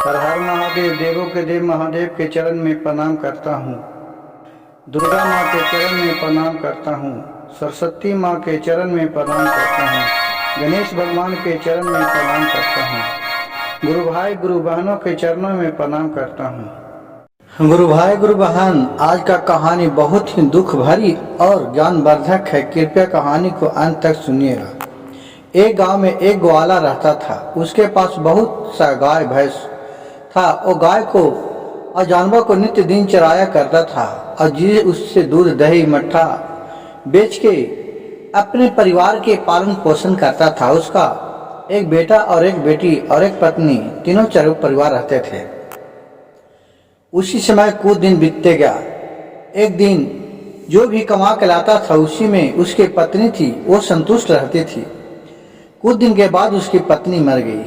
हर हर महादेव, देवों के देव महादेव के चरण में प्रणाम करता हूँ। दुर्गा माँ के चरण में प्रणाम करता हूँ। सरस्वती माँ के चरण में प्रणाम करता हूँ। गणेश भगवान के चरण में प्रणाम करता हूँ। गुरु भाई गुरु बहनों के चरणों में प्रणाम करता हूँ। गुरु भाई गुरु बहन, आज का कहानी बहुत ही दुख भरी और ज्ञानवर्धक है। कृपया कहानी को अंत तक सुनिएगा। एक गांव में एक ग्वाला रहता था। उसके पास बहुत सा गाय भैंस था। वो गाय को और जानवर को नित्य दिन चराया करता था और जी उससे दूध दही मट्ठा बेच के अपने परिवार के पालन पोषण करता था। उसका एक बेटा और एक बेटी और एक पत्नी, तीनों चारों परिवार रहते थे। उसी समय कुछ दिन बीतते गया। एक दिन जो भी कमा के लाता था उसी में उसकी पत्नी थी, वो संतुष्ट रहती थी। कुछ दिन के बाद उसकी पत्नी मर गई।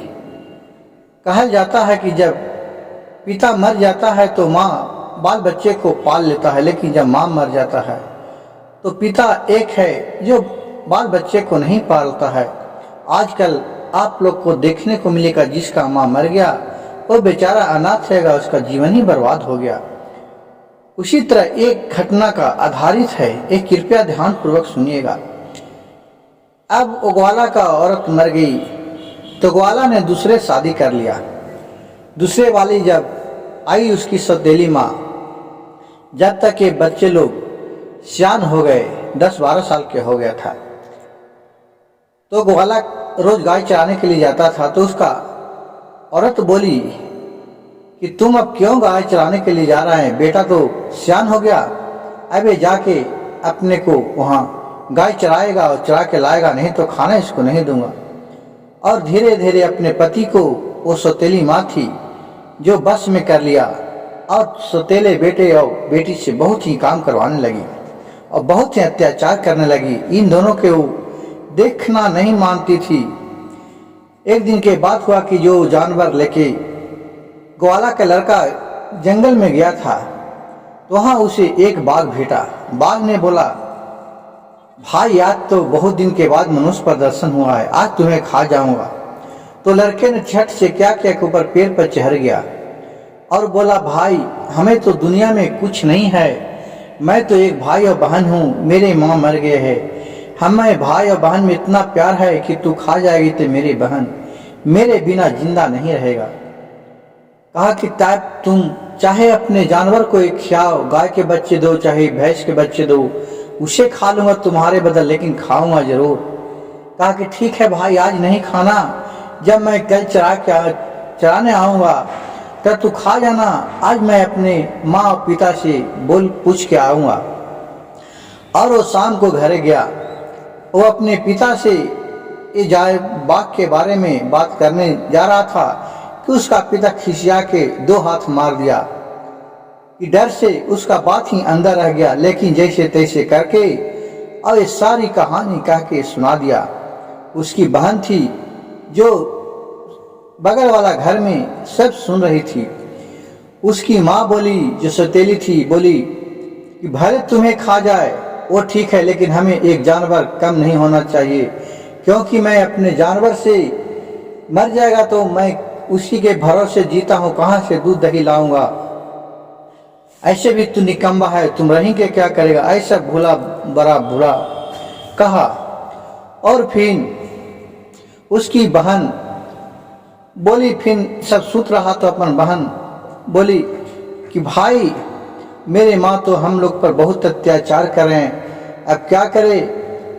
कहा जाता है कि जब पिता मर जाता है तो माँ बाल बच्चे को पाल लेता है, लेकिन जब माँ मर जाता है तो पिता एक है जो बाल बच्चे को नहीं पालता है। आजकल आप लोग को देखने को मिलेगा जिसका माँ मर गया वो बेचारा अनाथ रहेगा, उसका जीवन ही बर्बाद हो गया। उसी तरह एक घटना का आधारित है, एक कृपया ध्यान पूर्वक सुनिएगा। अब ग्वाला का औरत मर गई तो ग्वाला ने दूसरे शादी कर लिया। दूसरे वाली जब आई उसकी सौतेली माँ, जब तक के बच्चे लोग सियान हो गए, 10-12 साल के हो गया था, तो ग्वाला रोज गाय चराने के लिए जाता था। तो उसका औरत बोली कि तुम अब क्यों गाय चराने के लिए जा रहे हैं, बेटा तो सियान हो गया, अबे जाके अपने को वहाँ गाय चराएगा और चरा के लाएगा, नहीं तो खाना इसको नहीं दूंगा। और धीरे धीरे अपने पति को वो सौतेली माँ थी जो बस में कर लिया और सौतेले बेटे और बेटी से बहुत ही काम करवाने लगी और बहुत ही अत्याचार करने लगी। इन दोनों के वो देखना नहीं मानती थी। एक दिन के बाद हुआ कि जो जानवर लेके ग्वाला का लड़का जंगल में गया था, तो वहाँ उसे एक बाघ भेटा। बाघ ने बोला, भाई आज तो बहुत दिन के बाद मनुष्य पर दर्शन हुआ है, आज तुम्हें खा जाऊंगा। तो लड़के ने झट से क्या क्या के ऊपर पेड़ पर चढ़ गया और बोला, भाई हमें तो दुनिया में कुछ नहीं है, मैं तो एक भाई और बहन हूँ, मेरे माँ मर गए हैं, हमें भाई और बहन में इतना प्यार है कि तू खा जाएगी तो मेरी बहन मेरे बिना जिंदा नहीं रहेगा। कहा कि ताप तुम चाहे अपने जानवर को एक खियाओ, गाय के बच्चे दो चाहे भैंस के बच्चे दो, उसे खा लूंगा तुम्हारे बदल, लेकिन खाऊंगा जरूर। कहा कि ठीक है भाई, आज नहीं खाना, जब मैं कल चराने आऊंगा तब तू खा जाना, आज मैं अपने माँ और पिता से पूछ के आऊंगा। और वो शाम को घर गया। वो अपने पिता से ये जाए बाघ के बारे में बात करने जा रहा था कि उसका पिता खिसिया के 2 हाथ मार दिया कि डर से उसका बात ही अंदर रह गया। लेकिन जैसे तैसे करके और ये सारी कहानी कह के सुना दिया। उसकी बहन थी जो बगल वाला घर में सब सुन रही थी। उसकी माँ बोली, जो सौतेली थी, बोली कि भले तुम्हें खा जाए वो ठीक है, लेकिन हमें एक जानवर कम नहीं होना चाहिए, क्योंकि मैं अपने जानवर से मर जाएगा तो मैं उसी के भरोसे जीता हूँ, कहाँ से दूध दही लाऊंगा। ऐसे भी तू निकम्मा है, तुम रहेंगे क्या करेगा, ऐसा भूला बड़ा बुरा कहा। और फिर उसकी बहन बोली, फिर सब सूत रहा तो अपन बहन बोली कि भाई मेरे माँ तो हम लोग पर बहुत अत्याचार कर रहे हैं, अब क्या करे,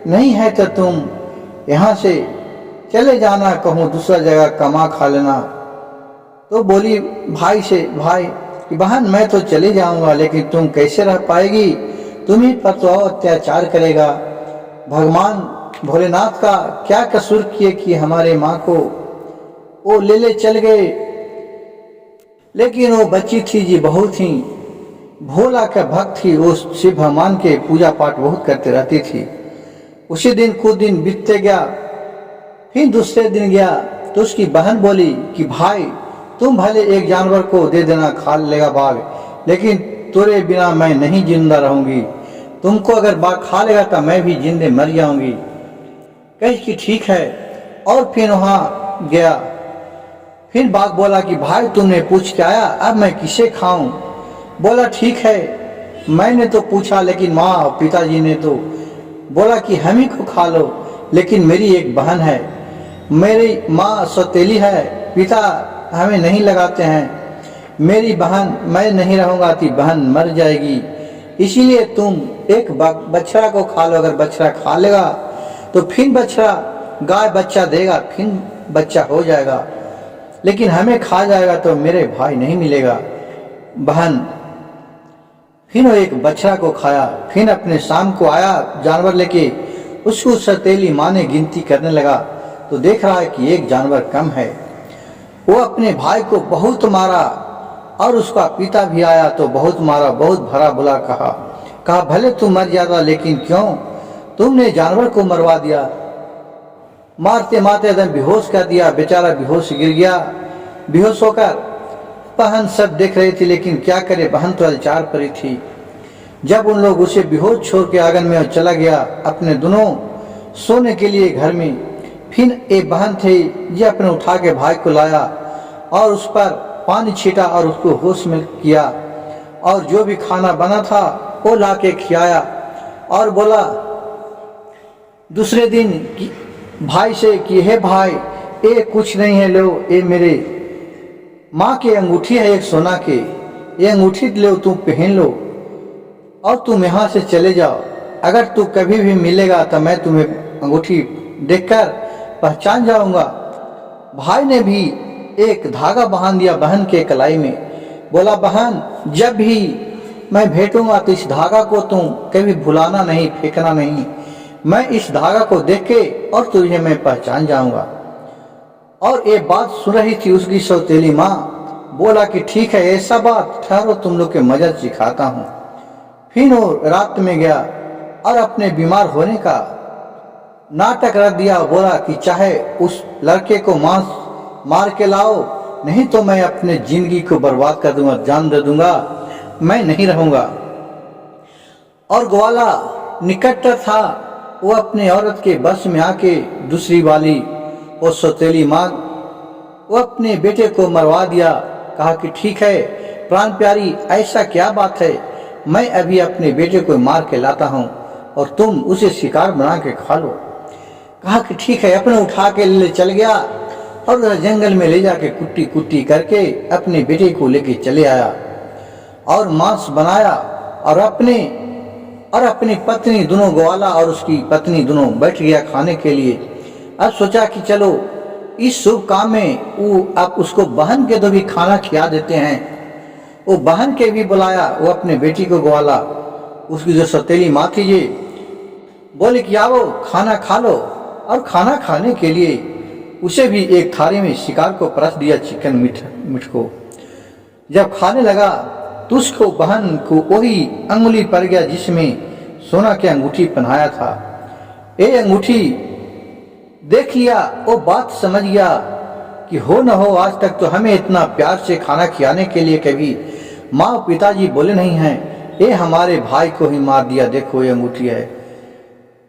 नहीं है तो तुम यहाँ से चले जाना, कहूँ दूसरा जगह कमा खा लेना। तो बोली भाई से, भाई कि बहन मैं तो चले जाऊंगा, लेकिन तुम कैसे रह पाएगी, तुम्ही पर तो अत्याचार करेगा। भगवान भोलेनाथ का क्या कसूर किए कि हमारे माँ को वो ले चल गए। लेकिन वो बच्ची थी जी बहुत ही भोला का भक्त थी, वो शिव भगवान के पूजा पाठ बहुत करते रहती थी। उसी दिन कुछ दिन बीतते गया। फिर दूसरे दिन गया तो उसकी बहन बोली कि भाई तुम भले एक जानवर को दे देना, खा लेगा बाघ, लेकिन तेरे बिना मैं नहीं जिंदा रहूंगी, तुमको अगर बाघ खा लेगा तो मैं भी जिंदे मर जाऊंगी। कही कि ठीक है। और फिर वहाँ गया। फिर बाघ बोला कि भाई तुमने पूछ के आया, अब मैं किसे खाऊं? बोला ठीक है, मैंने तो पूछा, लेकिन माँ और पिताजी ने तो बोला कि हम ही को खा लो। लेकिन मेरी एक बहन है, मेरी माँ सौतेली है, पिता हमें नहीं लगाते हैं। मेरी बहन, मैं नहीं रहूंगा तो बहन मर जाएगी, इसीलिए तुम एक बछड़ा को खा लो। अगर बछड़ा खा लेगा तो फिर बछड़ा गाय बच्चा देगा, फिर बच्चा हो जाएगा, लेकिन हमें खा जाएगा तो मेरे भाई नहीं मिलेगा। बहन फिर वो एक बछड़ा को खाया, फिर अपने शाम को आया जानवर लेके, उसको सौतेली माँ ने गिनती करने लगा तो देख रहा है कि एक जानवर कम है। वो अपने भाई को बहुत मारा और उसका पिता भी आया तो बहुत मारा, बहुत भरा बुला कहा भले तू मर जाता, लेकिन क्यों तुमने जानवर को मरवा दिया? मारते मारते एकदम बेहोश कर दिया, बेचारा बेहोश गिर गया। बेहोश होकर बहन सब देख रही थी, लेकिन क्या करे, बहन तो लाचार पड़ी थी। जब उन लोग उसे बेहोश छोड़ के आंगन में चला गया अपने दोनों सोने के लिए घर में, फिर एक बहन थी ये अपने उठा के भाई को लाया और उस पर पानी छीटा और उसको होश में किया, और जो भी खाना बना था वो ला के खिलाया और बोला दूसरे दिन भाई से कि हे भाई, ये कुछ नहीं है, लो ये मेरे माँ की अंगूठी है एक सोना के, ये अंगूठी लो, तुम पहन लो और तुम यहाँ से चले जाओ। अगर तू कभी भी मिलेगा तो मैं तुम्हें अंगूठी देखकर पहचान जाऊंगा। भाई ने भी एक धागा बांध दिया बहन के कलाई में, बोला बहन जब भी मैं भेटूंगा तो इस धागा को तुम कभी भुलाना नहीं, फेंकना नहीं। मैं इस धागा को देख के और तुझे मैं पहचान जाऊंगा। और ये बात सुन रही थी उसकी सौतेली माँ, बोला कि ठीक है, ऐसा बात, ठहरो तुम लोग के मजा सिखाता हूँ। फिर वो रात में गया और अपने बीमार होने का नाटक रख दिया, बोला कि चाहे उस लड़के को मार के लाओ, नहीं तो मैं अपने जिंदगी को बर्बाद कर दूंगा, जान दे दूंगा, मैं नहीं रहूंगा। और ग्वाला निकटतर था, वो अपने औरत के बस में आके दूसरी वाली वो सौतेली माँ, वो अपने बेटे को मरवा दिया। कहा कि ठीक है प्राण प्यारी, ऐसा क्या बात है, मैं अभी अपने बेटे को मार के लाता हूँ और तुम उसे शिकार बना के खा लो। कहा कि ठीक है, अपने उठा के ले चल गया और जंगल में ले जाके कुट्टी कुट्टी करके अपने बेटे को लेके चले आया और मांस बनाया और अपनी पत्नी दोनों, ग्वाला और उसकी पत्नी दोनों बैठ गया खाने के लिए। अब सोचा कि चलो इस शुभ काम में वो आप उसको बहन के तो भी खाना खिला देते हैं। वो बहन के भी बुलाया, वो अपने बेटी को ग्वाला, उसकी जो सौतेली माँ थी ये बोले कि आओ खाना खा लो। और खाना खाने के लिए उसे भी एक थाली में शिकार को परस दिया, चिकन मीट को। जब खाने लगा तो उसको बहन को वही अंगुली पड़ गया जिसमें सोना की अंगूठी पहनाया था। ये अंगूठी देख लिया, वो बात समझ गया कि हो न हो आज तक तो हमें इतना प्यार से खाना खिलाने के लिए कभी माँ पिताजी बोले नहीं हैं, ये हमारे भाई को ही मार दिया, देखो ये अंगूठी है।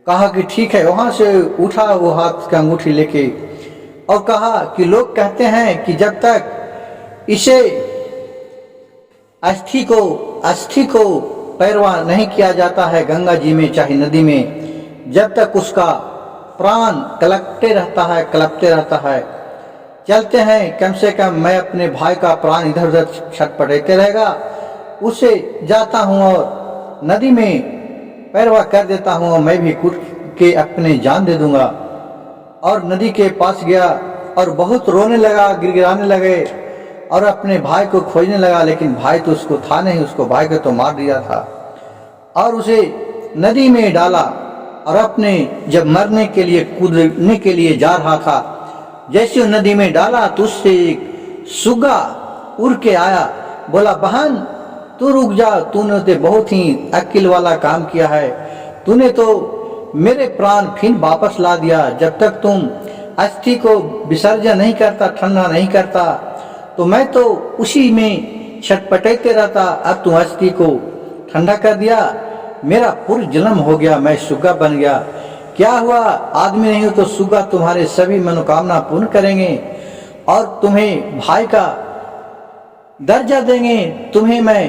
कहा कि ठीक है, वहां से उठा वो हाथ का अंगूठी लेके और कहा कि लोग कहते हैं कि जब तक इसे अस्थि को पैरवा नहीं किया जाता है गंगा जी में चाहे नदी में, जब तक उसका प्राण कलपते रहता है। चलते हैं, कम से कम मैं अपने भाई का प्राण इधर उधर छटपटाते रहेगा, उसे जाता हूँ और नदी में पैरवा कर देता हूँ और मैं भी कूद के अपने जान दे दूंगा। और नदी के पास गया और बहुत रोने लगा, गिड़गिड़ाने लगे और अपने भाई को खोजने लगा, लेकिन भाई तो उसको था नहीं, उसको भाई को तो मार दिया था। और उसे नदी में डाला और अपने जब मरने के लिए कूदने के लिए जा रहा था, जैसे वो नदी में डाला तो उससे एक सुग्गा उड़ के आया, बोला बहन तू रुक जा, तूने तो बहुत ही अक्ल वाला काम किया है, तूने तो मेरे प्राण फिर वापस ला दिया। जब तक तुम अस्थि को विसर्जन नहीं करता, ठंडा नहीं करता, तो मैं तो उसी में छटपटाते रहता। अब तुम अस्थि को ठंडा कर दिया, मेरा पूर्ण जन्म हो गया, मैं सुग्गा बन गया। क्या हुआ, आदमी नहीं हो तो सुग्गा तुम्हारे सभी मनोकामना पूर्ण करेंगे। और तुम्हें भाई का दर्जा देंगे। तुम्हें मैं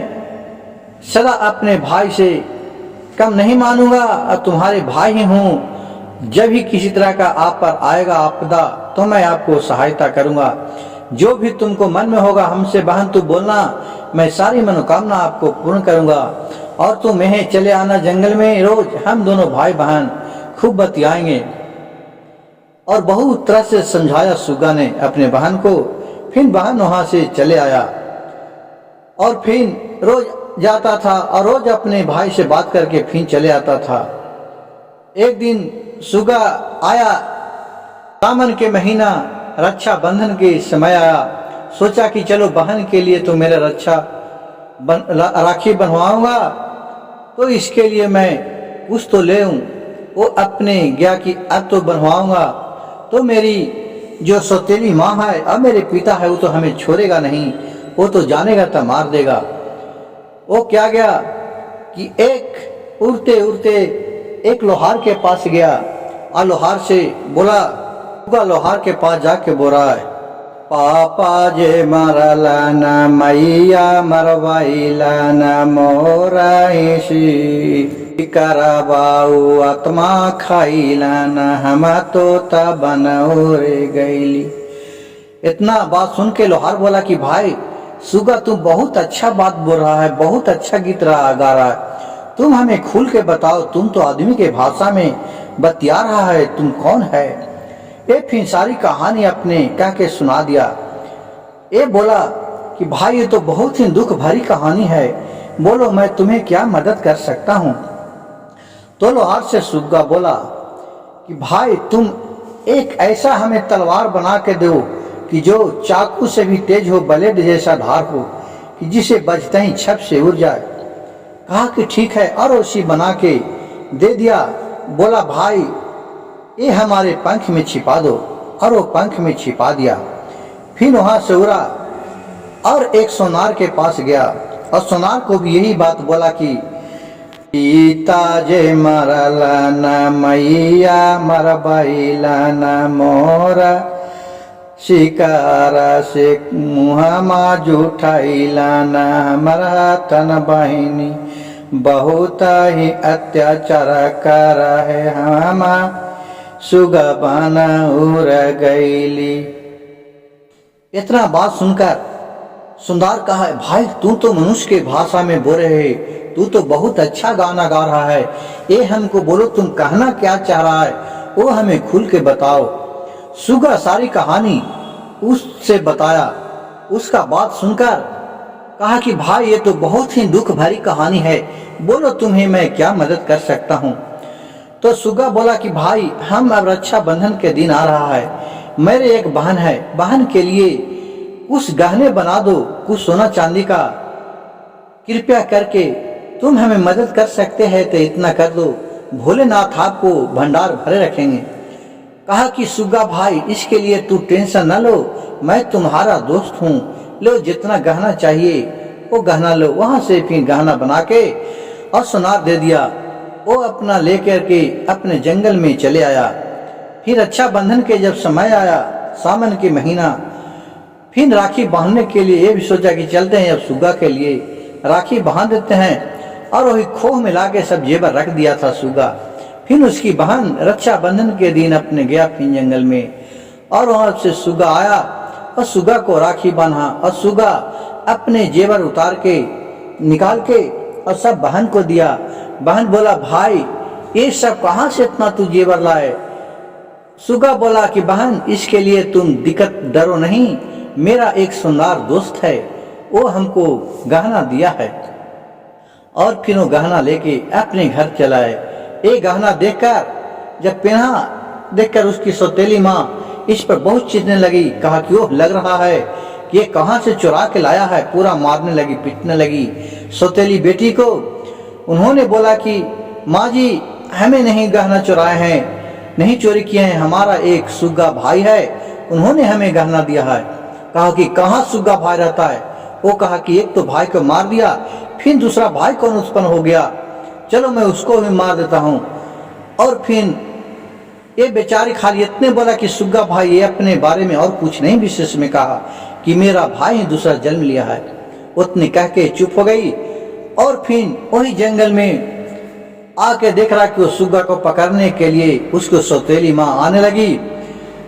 सदा अपने भाई से कम नहीं मानूंगा और तुम्हारे भाई ही हूँ। जब भी किसी तरह का आप पर आएगा आपदा तो मैं आपको सहायता करूंगा। जो भी तुमको मन में होगा हमसे बहन तू बोलना, मैं सारी मनोकामना आपको पूर्ण करूंगा। और तुम यहीं चले आना जंगल में, रोज हम दोनों भाई बहन खूब बतियाएंगे। और बहुत तरह से समझाया सुग्गा ने अपने बहन को। फिर बहन वहां से चले आया और फिर रोज जाता था और रोज अपने भाई से बात करके फिर चले आता था। एक दिन सुग्गा आया, सावन के महीना रक्षा बंधन के समय आया। सोचा कि चलो बहन के लिए तो मेरा राखी बनवाऊंगा, तो इसके लिए मैं कुछ तो ले आऊं। वो अपने गया कि अब तो बनवाऊंगा तो मेरी जो सौतेली माँ है अब मेरे पिता है वो तो हमें छोड़ेगा नहीं, वो तो जानेगा तो मार देगा। वो क्या गया कि एक उड़ते उड़ते एक लोहार के पास गया और लोहार से बोला, लोहार के पास जाके बोला है, पापा जे मरला ना मैया मरवाइला ना मोराइसी करबाऊ आत्मा खाइला ना हम तो बनौरे गईली। इतना बात सुन के लोहार बोला कि भाई सुग्गा तुम बहुत अच्छा बात बोल रहा है, बहुत अच्छा गीत गा रहा है, तुम हमें खुल के बताओ, तुम तो आदमी के भाषा में बतिया रहा है, तुम कौन है। ये फिर सारी कहानी अपने कह के सुना दिया। ये बोला कि भाई ये तो बहुत ही दुख भरी कहानी है, बोलो मैं तुम्हें क्या मदद कर सकता हूँ। तो लोहार से सुग्गा बोला कि भाई तुम एक ऐसा हमें तलवार बना के दो कि जो चाकू से भी तेज हो, ब्लेड जैसा धार हो, कि जिसे बजते ही छप से उड़ जाए। कहा कि ठीक है, और उसी बना के दे दिया। बोला भाई ये हमारे पंख में छिपा दो, और वो पंख में छिपा दिया। फिर वहां से उड़ा और एक सोनार के पास गया और सोनार को भी यही बात बोला कि पिता जे मरला न मैया मरबैला न मोरा शिकारा से मुहमा जुठाइला न हमारा तन बहिनी बहुत ही अत्याचार कर है हमा सुगा बना उड़ गईली। इतना बात सुनकर सुंदर कहा, भाई तू तो मनुष्य के भाषा में बोल रहे, तू तो बहुत अच्छा गाना गा रहा है, ये हमको बोलो तुम कहना क्या चाह रहा है, वो हमें खुल के बताओ। सुग्गा सारी कहानी उससे बताया। उसका बात सुनकर कहा कि भाई ये तो बहुत ही दुख भरी कहानी है, बोलो तुम्हें मैं क्या मदद कर सकता हूँ। तो सुग्गा बोला कि भाई हम अब रक्षा बंधन के दिन आ रहा है, मेरे एक बहन है, बहन के लिए कुछ गहने बना दो, कुछ सोना चांदी का, कृपया करके तुम हमें मदद कर सकते हैं तो इतना कर दो, भोलेनाथ आपको भंडार भरे रखेंगे। कहा कि सुग्गा भाई इसके लिए तू टेंशन न लो, मैं तुम्हारा दोस्त हूँ, लो जितना गहना चाहिए वो गहना लो। वहां से फिर गहना बना के और सोनार दे दिया। वो अपना लेकर के अपने जंगल में चले आया। फिर रक्षा बंधन के जब समय आया, सावन के महीना, फिर राखी बांधने के लिए ये भी सोचा कि चलते हैं अब सुग्गा के लिए राखी बांध देते हैं। और वही खोह में लाके सब जेवर रख दिया था सुग्गा। फिर उसकी बहन रक्षा बंधन के दिन अपने गया फिर जंगल में, और वहां से सुग्गा आया और सुग्गा को राखी बांधा। और सुग्गा अपने जेवर उतार के निकाल के और सब बहन को दिया। बहन बोला भाई ये सब कहाँ से इतना तू जेवर लाए। सुग्गा बोला कि बहन इसके लिए तुम दिक्कत डरो नहीं, मेरा एक सुंदर दोस्त है, वो हमको गहना दिया है। और फिर वो गहना लेके अपने घर चलाए। ये गहना देखकर जब पहना देखकर उसकी सौतेली माँ इस पर बहुत चीखने लगी। कहा कि वो लग रहा है कि ये कहाँ से चुरा के लाया है, पूरा मारने लगी, पीटने लगी सौतेली बेटी को। उन्होंने बोला कि माँ जी हमें नहीं गहना चुराए हैं, नहीं चोरी किए हैं, हमारा एक सुग्गा भाई है, उन्होंने हमें गहना दिया है। कहा कि कहाँ सुग्गा भाई रहता है। वो कहा कि एक तो भाई को मार दिया, फिर दूसरा भाई कौन उत्पन्न हो गया, चलो मैं उसको भी मार देता हूँ। और फिर ये बेचारी खाली इतने बोला कि सुग्गा भाई ये अपने बारे में और कुछ नहीं विशेष में कहा कि मेरा भाई ही दूसरा जन्म लिया है। उतने कह के चुप हो गई और फिर वही जंगल में आके देख रहा कि वो सुग्गा को पकड़ने के लिए उसको सौतेली माँ आने लगी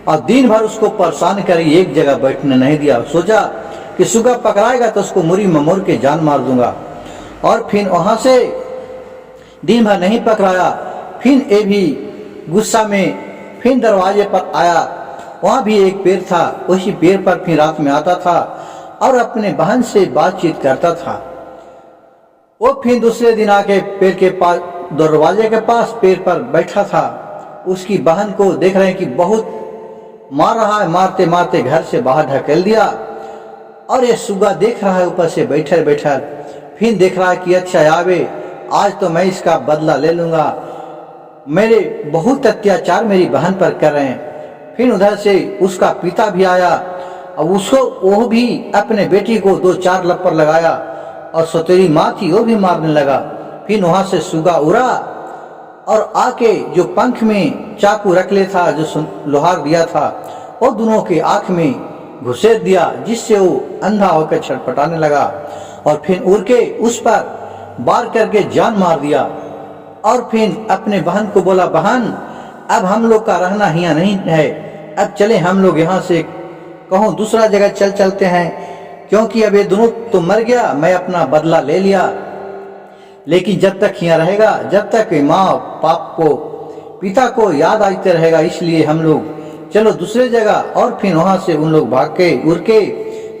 और दिन भर उसको परेशान करी, एक जगह बैठने नहीं दिया। सोचा कि सुग्गा पकड़ाएगा तो उसको मुरी ममोर के जान मार दूंगा। और फिर वहां से दिन भर नहीं पकड़ाया। फिर ये भी गुस्सा में फिर दरवाजे पर आया। वहां भी एक पेड़ था, उसी पेड़ पर फिर रात में आता था और अपने बहन से बातचीत करता था। वो फिर दूसरे दिन आके पेड़ के पास, दरवाजे के पास पेड़ पर बैठा था। उसकी बहन को देख रहे हैं कि बहुत मार रहा है, मारते मारते घर से बाहर ढकेल दिया। और ये सुग्गा देख रहा है ऊपर से बैठल बैठल, फिर देख रहा है कि अच्छा आवे, आज तो मैं इसका बदला ले लूंगा, मेरे बहुत अत्याचार मेरी बहन पर कर रहे हैं। फिर उधर से उसका पिता भी आया और उसको वो भी अपने बेटी को 2-4 लप्पर लगाया और सौतेली माँ थी वो भी मारने लगा। फिर वहां से सुग्गा उड़ा और आके जो पंख में चाकू रख ले था, जो लोहार दिया था, वो दोनों के आंख में घुसेड़ दिया, जिससे वो अंधा होकर छटपटाने लगा। और फिर उड़ के उस पर वार करके जान मार दिया। और फिर अपने बहन को बोला, बहन अब हम लोग का रहना यहाँ नहीं है, अब चले हम लोग यहाँ से कहूँ दूसरा जगह चलते हैं, क्योंकि अब ये दोनों तो मर गया, मैं अपना बदला ले लिया, लेकिन जब तक यहाँ रहेगा, जब तक माँ बाप को पिता को याद आते रहेगा, इसलिए हम लोग चलो दूसरे जगह। और फिर वहां से उन लोग भाग के उड़ के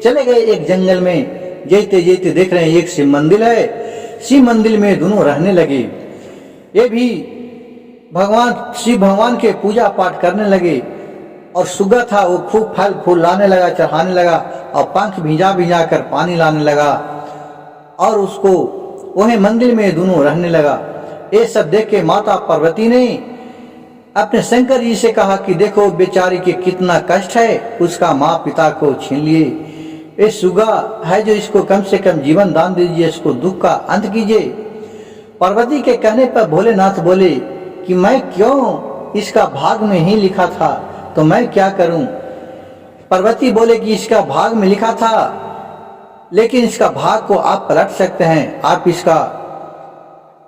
चले गए एक जंगल में। जेते जेते देख रहे हैं एक शिव मंदिर है, शिव मंदिर में दोनों रहने लगे। ये भी भगवान शिव भगवान के पूजा पाठ करने लगे। और सुग्गा था वो खूब फल फूल लाने लगा, चढ़ाने लगा और पंख भिजा भिजा कर पानी लाने लगा और उसको वही मंदिर में दोनों रहने लगा। ये सब देख के माता पार्वती ने अपने शंकर जी से कहा कि देखो बेचारी के कितना कष्ट है, उसका माँ पिता को छीन लिए, ये सुग्गा है जो इसको कम से कम जीवन दान दीजिए, इसको दुख का अंत कीजिए। पार्वती के कहने पर भोलेनाथ बोले कि मैं क्यों, इसका भाग में ही लिखा था तो मैं क्या करूं। पार्वती बोले कि इसका भाग में लिखा था, लेकिन इसका भाग को आप पलट सकते हैं, आप इसका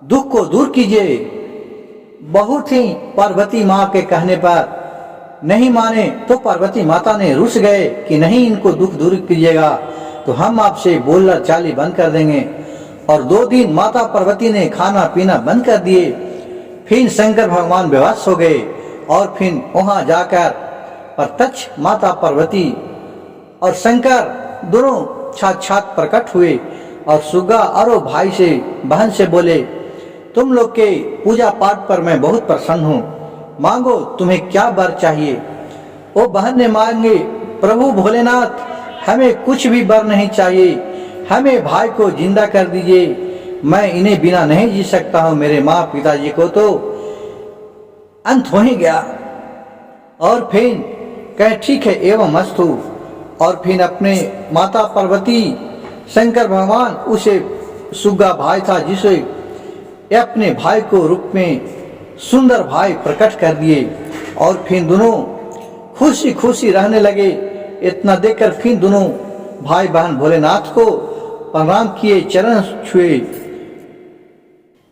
दुख को दूर कीजिए। बहुत ही पार्वती माँ के कहने पर नहीं माने तो पार्वती माता ने रुस गए कि नहीं, इनको दुख दूर कीजिएगा तो हम आपसे बोलना चाली बंद कर देंगे। और 2 दिन माता पार्वती ने खाना पीना बंद कर दिए। फिर शंकर भगवान बेहोश हो गए और फिर वहां जाकर प्रत्यक्ष माता पार्वती और शंकर दोनों साक्षात प्रकट हुए। और सुग्गा और भाई से बहन से बोले, तुम लोग के पूजा पाठ पर मैं बहुत प्रसन्न हूँ, मांगो तुम्हें क्या वर चाहिए। वो बहन ने मांगे, प्रभु भोलेनाथ हमें कुछ भी वर नहीं चाहिए, हमें भाई को जिंदा कर दीजिए, मैं इन्हें बिना नहीं जी सकता हूँ, मेरे माँ पिताजी को तो अंत हो ही गया। और फिर कहे ठीक है एवं अस्तु। और फिर अपने माता पार्वती शंकर भगवान उसे सुग्गा भाई था जिसे अपने भाई को रूप में सुंदर भाई प्रकट कर दिए। और फिर दोनों खुशी खुशी रहने लगे। इतना देखकर फिर दोनों भाई बहन भोलेनाथ को प्रणाम किए, चरण छुए।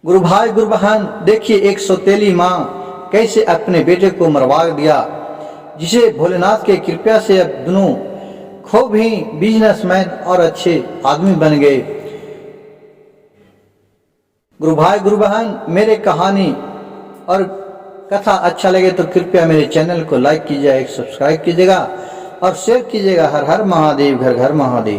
गुरु भाई गुरु बहन देखिए एक सौतेली माँ कैसे अपने बेटे को मरवा दिया, जिसे भोलेनाथ के कृपा से अब दोनों खूब ही बिजनेसमैन और अच्छे आदमी बन गए। गुरु भाई गुरु बहन मेरे कहानी और कथा अच्छा लगे तो कृपया मेरे चैनल को लाइक कीजिएगा, सब्सक्राइब कीजिएगा और शेयर कीजिएगा। हर हर महादेव, घर घर महादेव।